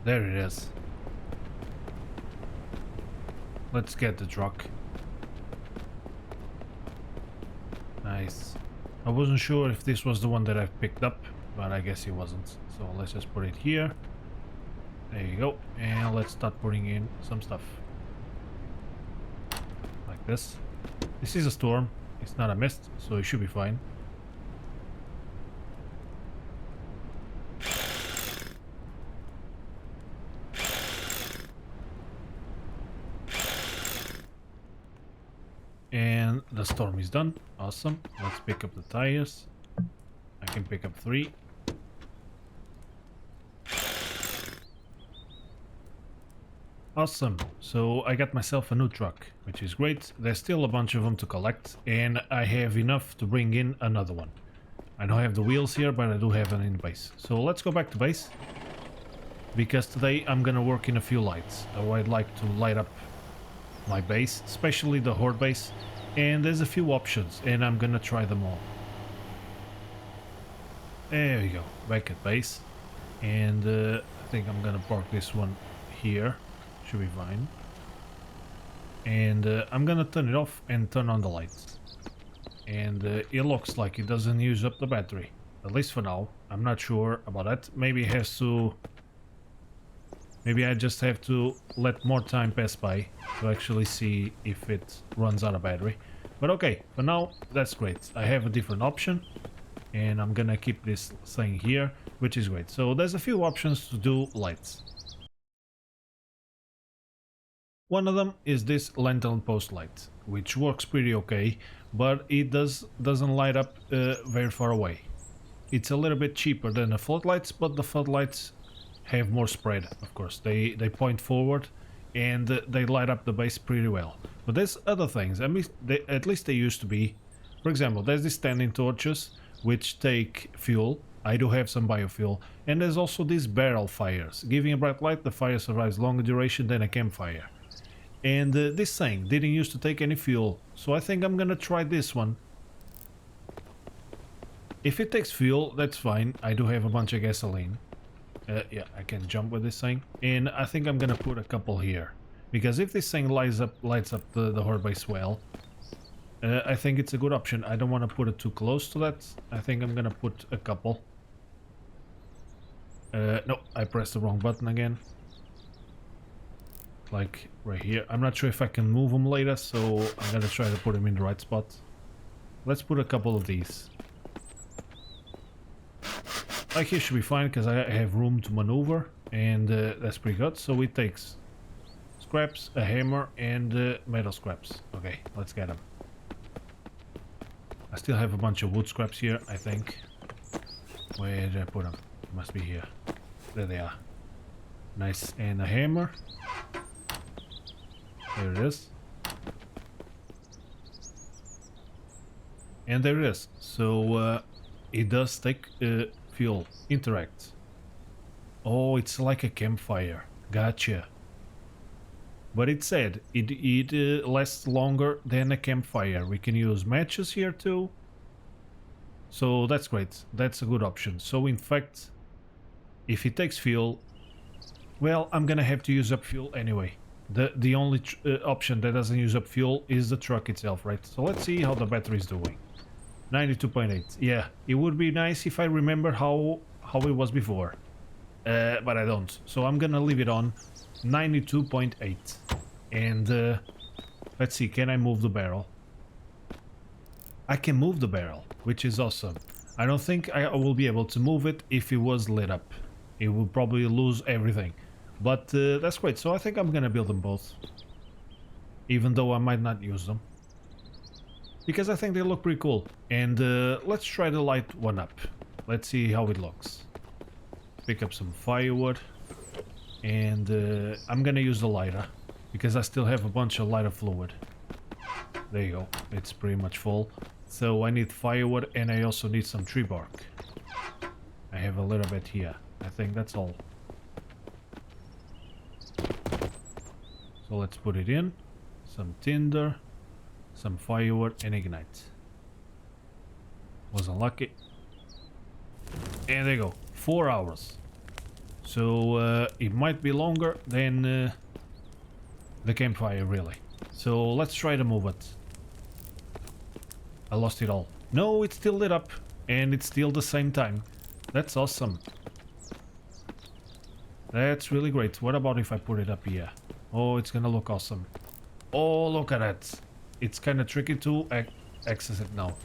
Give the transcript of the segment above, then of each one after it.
There it is. Let's get the truck. Nice. I wasn't sure if this was the one that I picked up, but I guess it wasn't. So let's just put it here. There you go. And let's start putting in some stuff. Like this. This is a storm. It's not a mist, so it should be fine. And the storm is done. Awesome. Let's pick up the tires. I can pick up 3. Awesome. So I got myself a new truck, which is great. There's still a bunch of them to collect, and I have enough to bring in another one. I don't have the wheels here, but I do have them in base. So let's go back to base, because today I'm gonna work in a few lights. I'd like to light up my base, especially the horde base, and there's a few options, and I'm gonna try them all. There we go, back at base, and I think I'm gonna park this one here. Should be fine. And I'm gonna turn it off and turn on the lights. And it looks like it doesn't use up the battery, at least for now. I'm not sure about that. Maybe it has to... Maybe I just have to let more time pass by to actually see if it runs out of battery. But okay, for now, that's great. I have a different option, and I'm gonna keep this thing here, which is great. So there's a few options to do lights. One of them is this lantern post light, which works pretty okay, but it doesn't light up very far away. It's a little bit cheaper than the floodlights, but the floodlights have more spread, of course. They point forward and they light up the base pretty well. But there's other things, at least they used to be. For example, there's these standing torches which take fuel. I do have some biofuel, and there's also these barrel fires. Giving a bright light, the fire survives longer duration than a campfire. And this thing didn't used to take any fuel, so I think I'm gonna try this one. If it takes fuel, that's fine. I do have a bunch of gasoline. Yeah, I can jump with this thing. And I think I'm gonna put a couple here, because if this thing lights up the horde base well, I think it's a good option. I don't want to put it too close to that. I think I'm gonna put a couple. No, I pressed the wrong button again. Like right here. I'm not sure if I can move them later, so I'm gonna try to put them in the right spot. Let's put a couple of these. Like here should be fine, because I have room to maneuver, and that's pretty good. So it takes scraps, a hammer, and metal scraps. Okay, let's get them. I still have a bunch of wood scraps here, I think. Where did I put them? Must be here. There they are. Nice, and a hammer. There it is. And there it is. So it does take fuel. Interact. Oh, it's like a campfire. Gotcha. But it said it lasts longer than a campfire. We can use matches here too. So that's great. That's a good option. So in fact, if it takes fuel, well, I'm gonna have to use up fuel anyway. The only option that doesn't use up fuel is the truck itself, right? So let's see how the battery is doing. 92.8. Yeah, it would be nice if I remember how it was before. But I don't. So I'm gonna leave it on 92.8. And let's see, can I move the barrel? I can move the barrel, which is awesome. I don't think I will be able to move it if it was lit up. It would probably lose everything. But that's great, so I think I'm gonna build them both. Even though I might not use them. Because I think they look pretty cool. And let's try to light one up. Let's see how it looks. Pick up some firewood. And I'm gonna use the lighter. Because I still have a bunch of lighter fluid. There you go, it's pretty much full. So I need firewood, and I also need some tree bark. I have a little bit here. I think that's all. So let's put it in. Some tinder, some firewood, and ignite. Wasn't lucky. And there you go. 4 hours. So it might be longer than the campfire, really. So let's try to move it. I lost it all. No, it's still lit up. And it's still the same time. That's awesome. That's really great. What about if I put it up here? Oh, it's gonna look awesome. Oh, look at that. It's kind of tricky to access it now.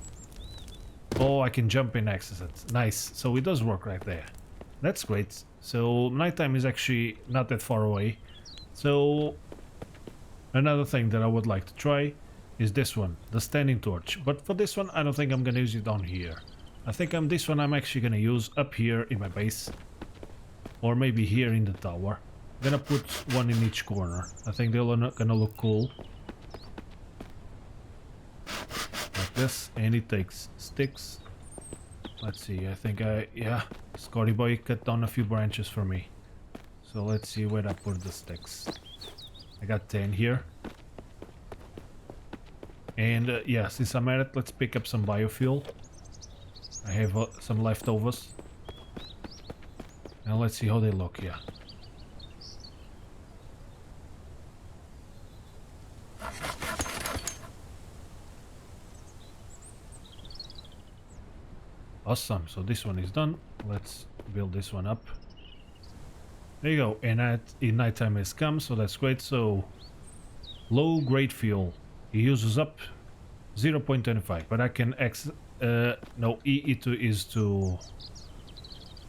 Oh, I can jump and access it. Nice. So it does work right there. That's great. So nighttime is actually not that far away. So another thing that I would like to try is this one, the standing torch. But for this one, I don't think I'm gonna use it down here. I think this one I'm actually gonna use up here in my base. Or maybe here in the tower. I'm gonna put one in each corner. I think they're gonna look cool. Like this. And it takes sticks. Let's see, I think yeah, Scotty boy cut down a few branches for me. So let's see where I put the sticks. I got 10 here. And yeah, since I'm at it, let's pick up some biofuel. I have some leftovers. Now let's see how they look, yeah. Awesome, so this one is done. Let's build this one up. There you go, and in nighttime has come, so that's great. So, low grade fuel. It uses up 0.25, but I can no, E is to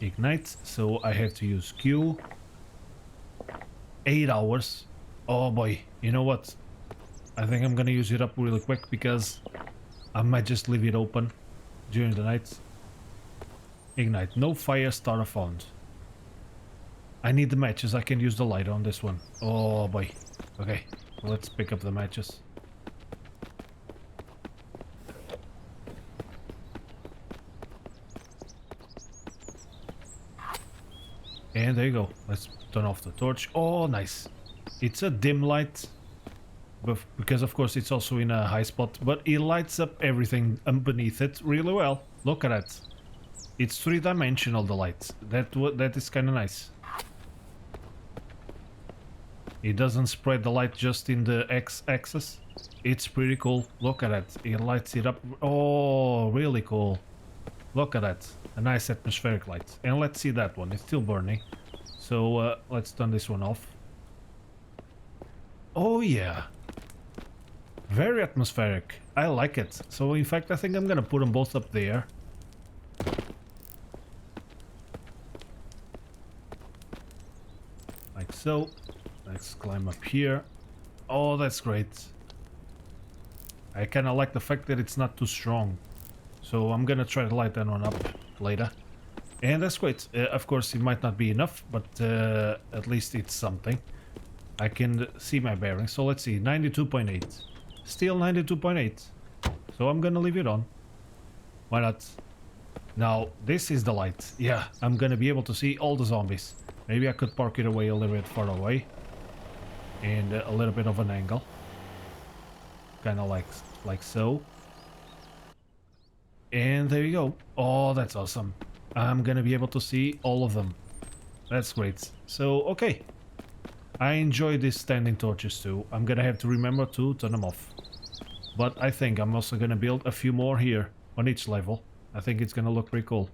ignite, so I have to use Q. 8 hours. Oh boy, you know what? I think I'm gonna use it up really quick because I might just leave it open during the night. Ignite. No fire starter found. I need the matches. I can use the light on this one. Oh boy. Okay, let's pick up the matches. And there you go. Let's turn off the torch. Oh, nice. It's a dim light. But because of course it's also in a high spot. But it lights up everything beneath it really well. Look at that. It's three-dimensional, the light. That is kind of nice. It doesn't spread the light just in the x-axis. It's pretty cool. Look at that. It lights it up. Oh, really cool. Look at that. A nice atmospheric light. And let's see that one. It's still burning. So let's turn this one off. Oh yeah. Very atmospheric. I like it. So in fact I think I'm gonna put them both up there. Like so. Let's climb up here. Oh, that's great. I kinda like the fact that it's not too strong. So I'm gonna try to light that one up later. And that's great. Of course it might not be enough, but at least it's something. I can see my bearings. So let's see, 92.8. Still 92.8. So I'm gonna leave it on. Why not? Now, this is the light. Yeah, I'm gonna be able to see all the zombies. Maybe I could park it away a little bit far away. And a little bit of an angle. Kinda like so. And there you go. Oh, that's awesome. I'm gonna be able to see all of them. That's great. So, okay. I enjoy these standing torches too. I'm gonna have to remember to turn them off. But I think I'm also gonna build a few more here on each level. I think it's gonna look pretty cool.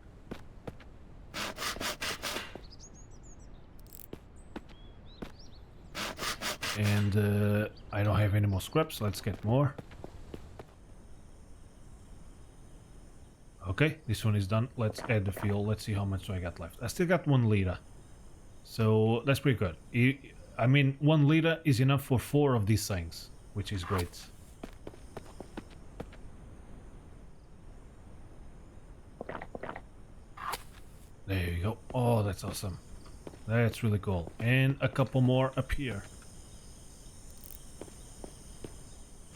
And I don't have any more scraps. Let's get more. Okay, this one is done. Let's add the fuel. Let's see how much I got left. I still got 1 liter. So that's pretty good. I mean, 1 liter is enough for 4 of these things, which is great. There you go. Oh, that's awesome. That's really cool. And a couple more up here.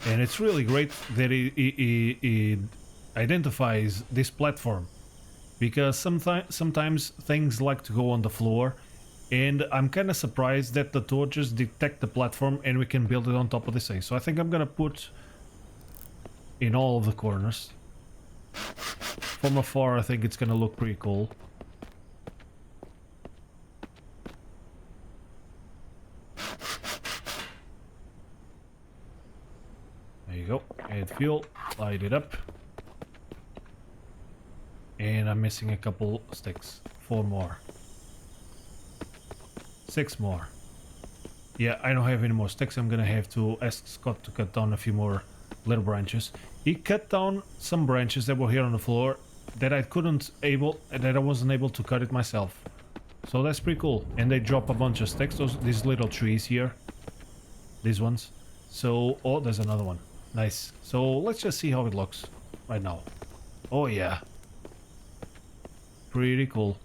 And it's really great that it identifies this platform, because sometimes things like to go on the floor, and I'm kind of surprised that the torches detect the platform and we can build it on top of this thing. So I think I'm gonna put in all of the corners. From afar I think it's gonna look pretty cool. go. Add fuel. Light it up. And I'm missing a couple sticks. 4 more. 6 more. Yeah, I don't have any more sticks. I'm gonna have to ask Scott to cut down a few more little branches. He cut down some branches that were here on the floor that I wasn't able to cut it myself. So that's pretty cool. And they drop a bunch of sticks, these little trees here. These ones. So, oh, there's another one. Nice. So let's just see how it looks right now. Oh yeah. Pretty cool.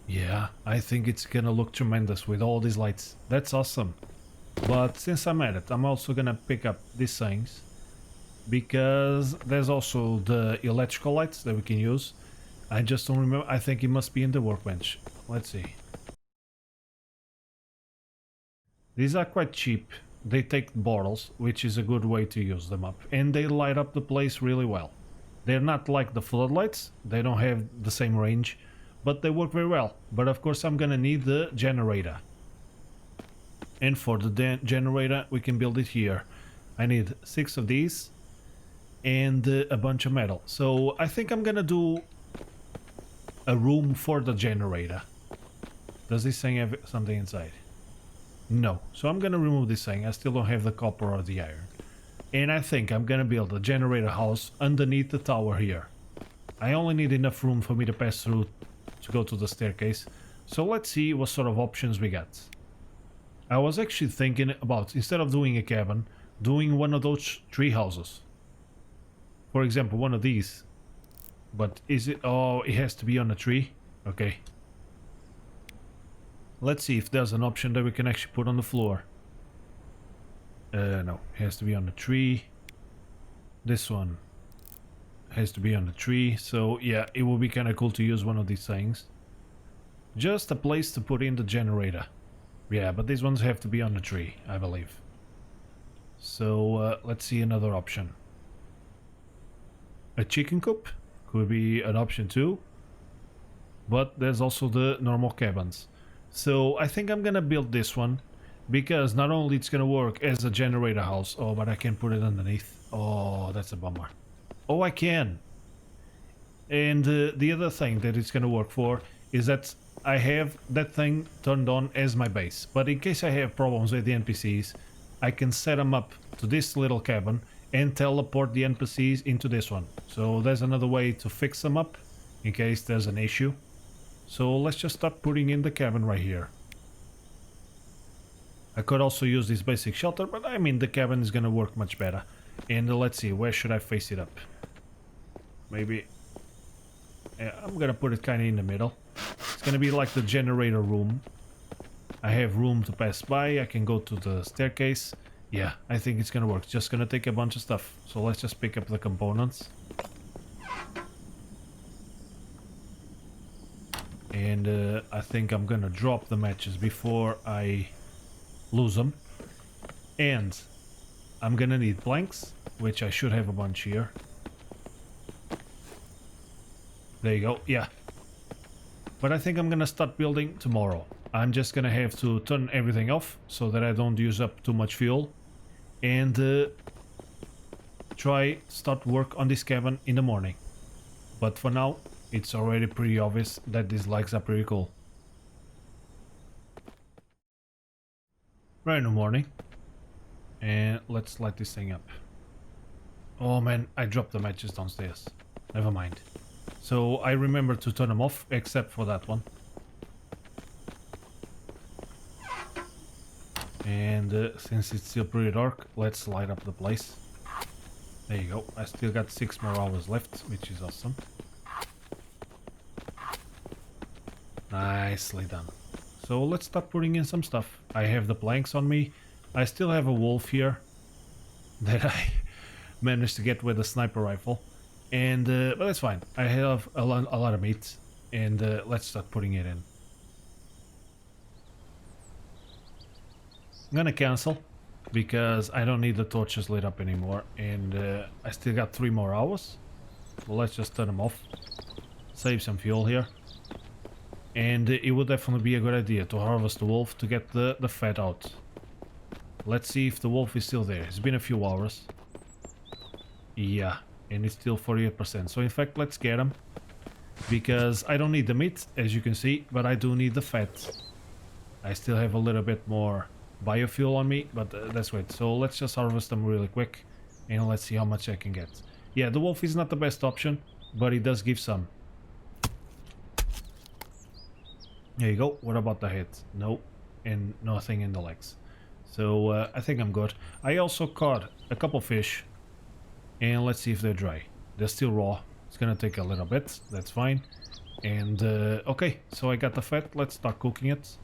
Yeah, I think it's gonna look tremendous with all these lights. That's awesome. But since I'm at it, I'm also gonna pick up these things, because there's also the electrical lights that we can use. I just don't remember. I think it must be in the workbench. Let's see. These are quite cheap. They take bottles, which is a good way to use them up. And they light up the place really well. They're not like the floodlights. They don't have the same range, but they work very well. But of course I'm gonna need the generator. And for the generator, we can build it here. I need 6 of these and a bunch of metal. So I think I'm gonna do a room for the generator. Does this thing have something inside? No. So I'm gonna remove this thing. I still don't have the copper or the iron. And I think I'm gonna build a generator house underneath the tower here. I only need enough room for me to pass through to go to the staircase. So let's see what sort of options we got. I was actually thinking about, instead of doing a cabin, doing one of those tree houses. For example, one of these. But is it... Oh, it has to be on a tree? Okay. Let's see if there's an option that we can actually put on the floor. No, it has to be on the tree. This one has to be on the tree. So yeah, it will be kind of cool to use one of these things. Just a place to put in the generator. Yeah, but these ones have to be on the tree, I believe. So let's see another option. A chicken coop could be an option too. But there's also the normal cabins. So I think I'm gonna build this one, because not only it's gonna work as a generator house. Oh, but I can put it underneath. Oh, that's a bummer. Oh, I can. And the other thing that it's gonna work for is that I have that thing turned on as my base. But in case I have problems with the NPCs, I can set them up to this little cabin and teleport the NPCs into this one. So there's another way to fix them up in case there's an issue. So let's just start putting in the cabin right here. I could also use this basic shelter, but I mean the cabin is gonna work much better. And let's see, where should I face it up? Maybe... Yeah, I'm gonna put it kinda in the middle. It's gonna be like the generator room. I have room to pass by, I can go to the staircase. Yeah, I think it's gonna work. It's just gonna take a bunch of stuff. So let's just pick up the components. And I think I'm gonna drop the matches before I lose them. And I'm gonna need planks, which I should have a bunch here. There you go, yeah. But I think I'm gonna start building tomorrow. I'm just gonna have to turn everything off so that I don't use up too much fuel. And start work on this cabin in the morning. But for now, it's already pretty obvious that these lights are pretty cool. Right in the morning. And let's light this thing up. Oh man, I dropped the matches downstairs. Never mind. So I remember to turn them off, except for that one. And since it's still pretty dark, let's light up the place. There you go. I still got 6 more hours left, which is awesome. Nicely done. So let's start putting in some stuff. I have the planks on me. I still have a wolf here that I managed to get with a sniper rifle. And but that's fine. I have a lot of meat. And let's start putting it in. I'm gonna cancel because I don't need the torches lit up anymore. And I still got 3 more hours. So let's just turn them off. Save some fuel here. And it would definitely be a good idea to harvest the wolf to get the fat out. Let's see if the wolf is still there. It's been a few hours. Yeah, and it's still 48%. So in fact, let's get him. Because I don't need the meat, as you can see, but I do need the fat. I still have a little bit more biofuel on me, but that's great. So let's just harvest them really quick. And let's see how much I can get. Yeah, the wolf is not the best option, but it does give some. There you go. What about the head? No, and nothing in the legs. So I think I'm good. I also caught a couple fish, and let's see if they're dry. They're still raw. It's gonna take a little bit. That's fine. And okay, so I got the fat. Let's start cooking it.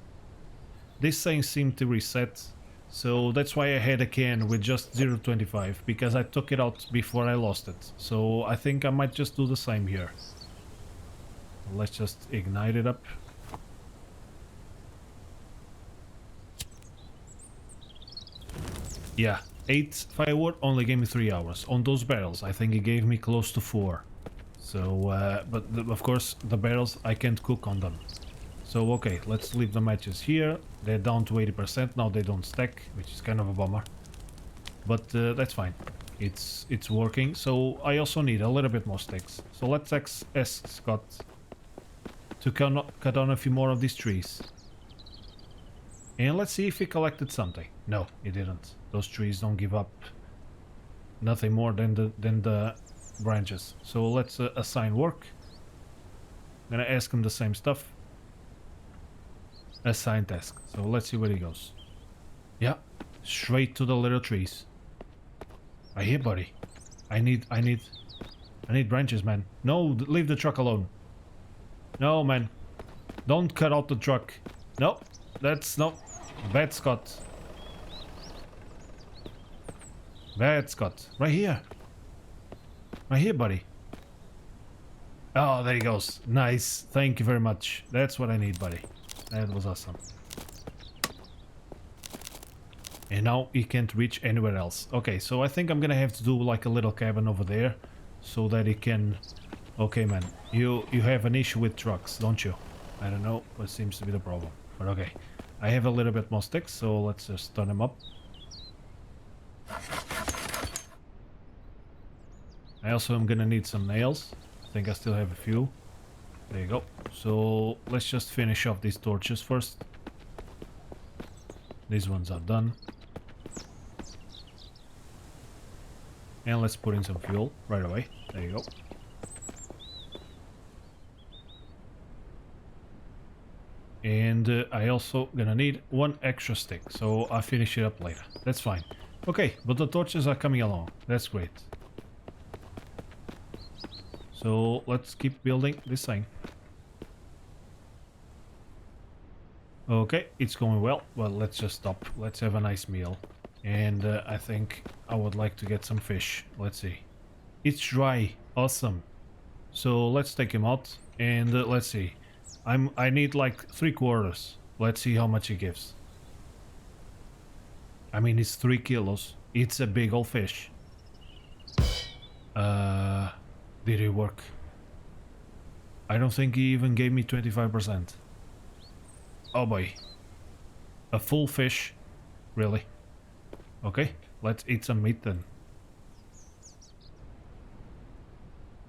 This thing seemed to reset, so that's why I had a can with just 0.25, because I took it out before I lost it. So I think I might just do the same here. Let's just ignite it up. Yeah, 8 firewood only gave me 3 hours. On those barrels, I think it gave me close to 4. So, but of course, the barrels, I can't cook on them. So, okay, let's leave the matches here. They're down to 80%. Now they don't stack, which is kind of a bummer. But that's fine. It's working. So, I also need a little bit more sticks. So, let's ask Scott to cut down a few more of these trees. And let's see if he collected something. No, he didn't. Those trees don't give up nothing more than the branches. So let's assign work. I'm gonna ask him the same stuff. Assign task. So let's see where he goes. Yeah, straight to the little trees. Right here, buddy. I need branches, man. No, leave the truck alone. No, man. Don't cut out the truck. No, that's no. Bad Scott. Bad Scott. Right here. Right here, buddy. Oh, there he goes. Nice. Thank you very much. That's what I need, buddy. That was awesome. And now he can't reach anywhere else. Okay, so I think I'm gonna have to do like a little cabin over there so that he can... Okay, man. You have an issue with trucks, don't you? I don't know what seems to be the problem. But okay. I have a little bit more sticks, so let's just turn them up. I also am gonna need some nails. I think I still have a few. There you go. So let's just finish off these torches first. These ones are done. And let's put in some fuel right away. There you go. And I also gonna need 1 extra stick, so I'll finish it up later. That's fine. Okay, but the torches are coming along. That's great. So let's keep building this thing. Okay, it's going well. Well, let's just stop. Let's have a nice meal. And I think I would like to get some fish. Let's see. It's dry. Awesome. So let's take him out and let's see. I need like 3/4. Let's see how much he gives. I mean, it's 3 kilos. It's a big old fish. Did it work? I don't think he even gave me 25%. Oh boy. A full fish? Really? Okay, let's eat some meat then.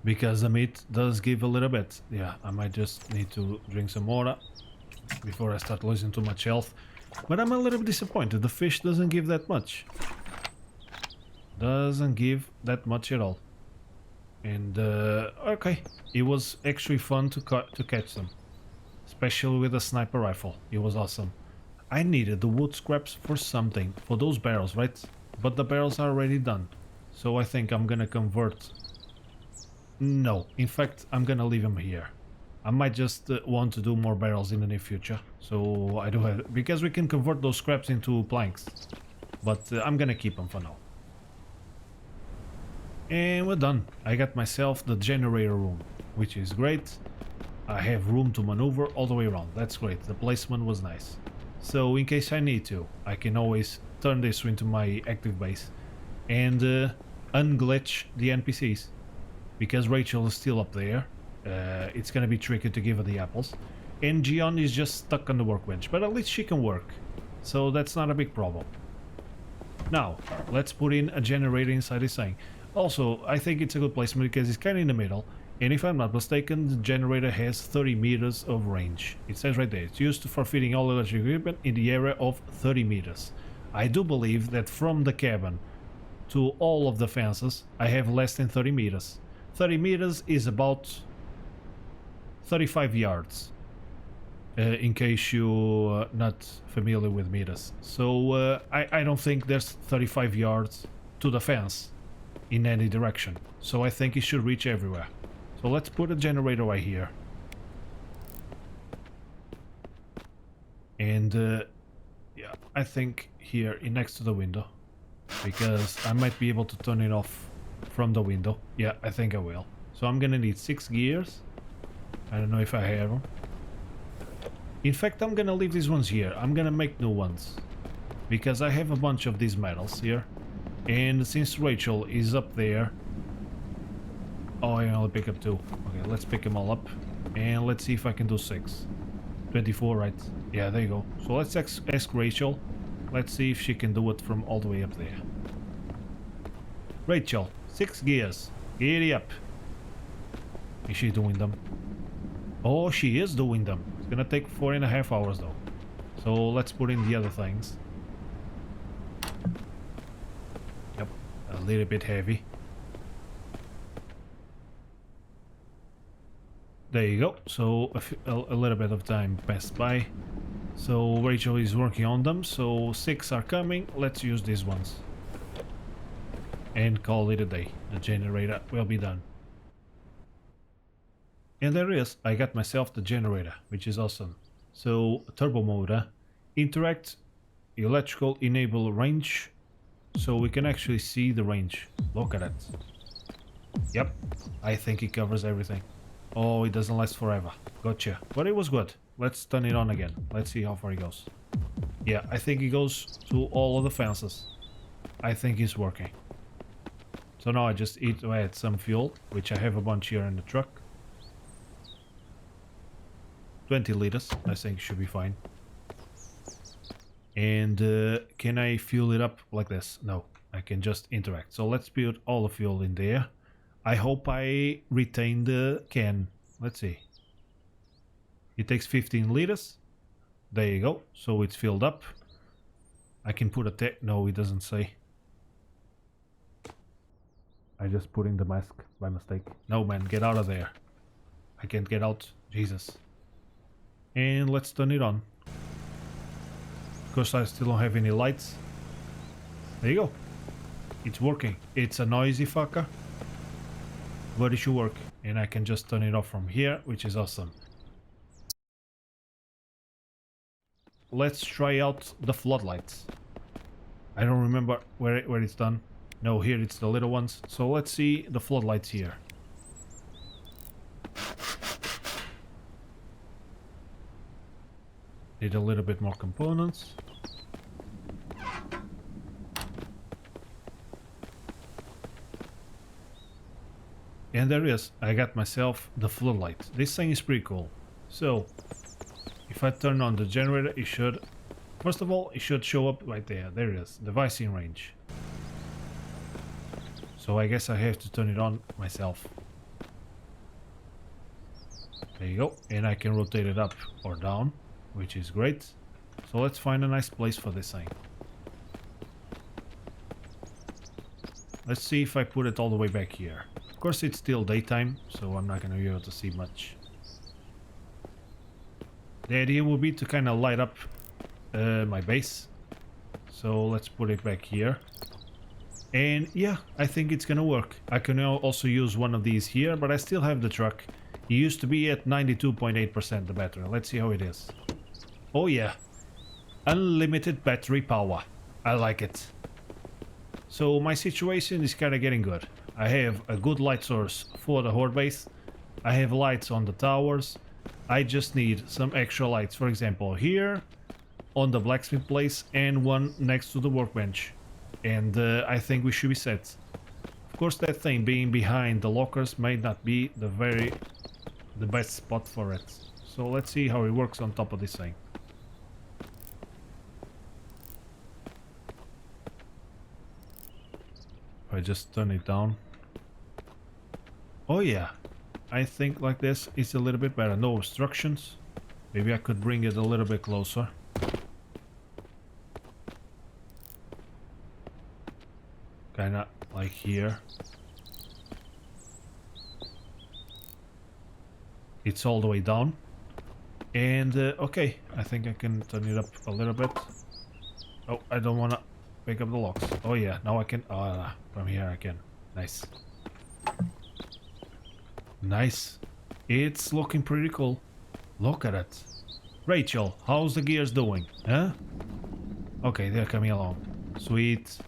Because the meat does give a little bit. Yeah, I might just need to drink some water before I start losing too much health. But I'm a little bit disappointed. The fish doesn't give that much. Doesn't give that much at all. And okay, it was actually fun to catch them. Especially with a sniper rifle. It was awesome. I needed the wood scraps for something. For those barrels, right? But the barrels are already done. So I think I'm gonna convert... No, in fact, I'm gonna leave them here. I might just want to do more barrels in the near future. So I do have... Because we can convert those scraps into planks. But I'm gonna keep them for now. And we're done. I got myself the generator room, which is great. I have room to maneuver all the way around. That's great. The placement was nice. So in case I need to, I can always turn this into my active base and unglitch the NPCs. Because Rachel is still up there, it's gonna be tricky to give her the apples. and Gion is just stuck on the workbench, but at least she can work, so that's not a big problem. Now, let's put in a generator inside this thing. Also, I think it's a good placement because it's kind of in the middle, and if I'm not mistaken, the generator has 30 meters of range. It says right there, it's used for feeding all electric equipment in the area of 30 meters. I do believe that from the cabin to all of the fences, I have less than 30 meters. 30 meters is about 35 yards. In case you're not familiar with meters. So I don't think there's 35 yards to the fence in any direction. So I think it should reach everywhere. So let's put a generator right here. And yeah, I think here next to the window. Because I might be able to turn it off from the window. Yeah, I think I will. So I'm gonna need 6 gears. I don't know if I have them. In fact, I'm gonna leave these ones here. I'm gonna make new ones. Because I have a bunch of these metals here. And since Rachel is up there... Oh, I only pick up 2. Okay, let's pick them all up. And let's see if I can do 6. 24, right? Yeah, there you go. So let's ask Rachel. Let's see if she can do it from all the way up there. Rachel, 6 gears. Giddy up. Is she doing them? Oh, she is doing them. It's gonna take 4.5 hours though. So let's put in the other things. Yep, a little bit heavy. There you go. So a little bit of time passed by. So Rachel is working on them. So 6 are coming. Let's use these ones. And call it a day. The generator will be done. And there it is. I got myself the generator, which is awesome. So turbo motor, interact, electrical enable range. So we can actually see the range. Look at it. Yep, I think it covers everything. Oh, it doesn't last forever. Gotcha. But it was good. Let's turn it on again. Let's see how far it goes. Yeah, I think it goes to all of the fences. I think it's working. So now I just need to add some fuel, which I have a bunch here in the truck. 20 liters, I think should be fine. And can I fuel it up like this? No, I can just interact. So let's put all the fuel in there. I hope I retain the can. Let's see. It takes 15 liters. There you go. So it's filled up. I can put a no, it doesn't say. I just put in the mask by mistake. No, man, get out of there. I can't get out. Jesus. And let's turn it on. Of course, I still don't have any lights. There you go. It's working. It's a noisy fucker, but it should work. And I can just turn it off from here, which is awesome. Let's try out the floodlights. I don't remember where it's done. No, here it's the little ones. So let's see the floodlights here. Need a little bit more components. And there it is. I got myself the floodlight. This thing is pretty cool. So, if I turn on the generator, it should... First of all, it should show up right there. There it is. Device in range. So I guess I have to turn it on myself. There you go. And I can rotate it up or down, which is great. So let's find a nice place for this thing. Let's see if I put it all the way back here. Of course it's still daytime, so I'm not going to be able to see much. The idea will be to kind of light up my base. So let's put it back here. And yeah, I think it's going to work. I can now also use one of these here, but I still have the truck. It used to be at 92.8% the battery. Let's see how it is. Oh yeah, unlimited battery power. I like it. So my situation is kind of getting good. I have a good light source for the horde base. I have lights on the towers. I just need some extra lights, for example here on the blacksmith place and one next to the workbench. And I think we should be set. Of course, that thing being behind the lockers may not be the best spot for it. So let's see how it works on top of this thing. If I just turn it down. Oh yeah, I think like this is a little bit better. No obstructions. Maybe I could bring it a little bit closer. Kinda like here. It's all the way down. And okay, I think I can turn it up a little bit. Oh, I don't want to pick up the locks. Oh yeah, now I can. From here I can. Nice. Nice. It's looking pretty cool. Look at it. Rachel, how's the gears doing? Huh? Okay, they're coming along. Sweet. So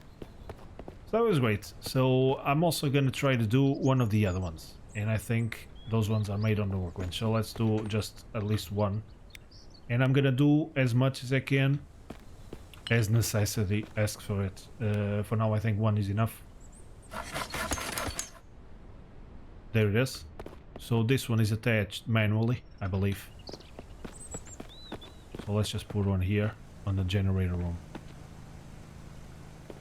that was great. So I'm also gonna try to do one of the other ones. And I think those ones are made on the workbench. So let's do just at least one. And I'm gonna do as much as I can as necessity asks for it. For now I think one is enough. There it is. So this one is attached manually, I believe. So let's just put one here on the generator room.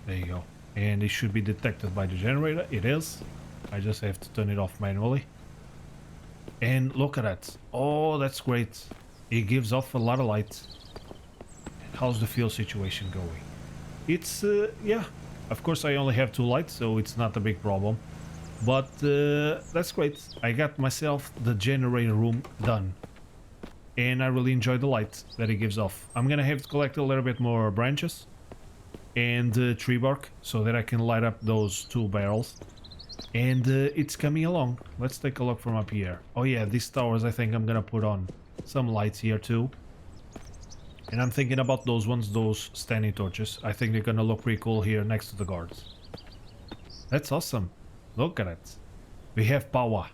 There you go. And it should be detected by the generator. It is. I just have to turn it off manually. And look at that. Oh, that's great. It gives off a lot of light. How's the fuel situation going? It's, yeah. Of course, I only have 2 lights, so it's not a big problem. But that's great. I got myself the generator room done. And I really enjoy the light that it gives off. I'm gonna have to collect a little bit more branches and tree bark so that I can light up those 2 barrels. And it's coming along. Let's take a look from up here. Oh yeah, these towers, I think I'm gonna put on some lights here too. And I'm thinking about those ones, those standing torches. I think they're gonna look pretty cool here next to the guards. That's awesome. Look at it. We have power.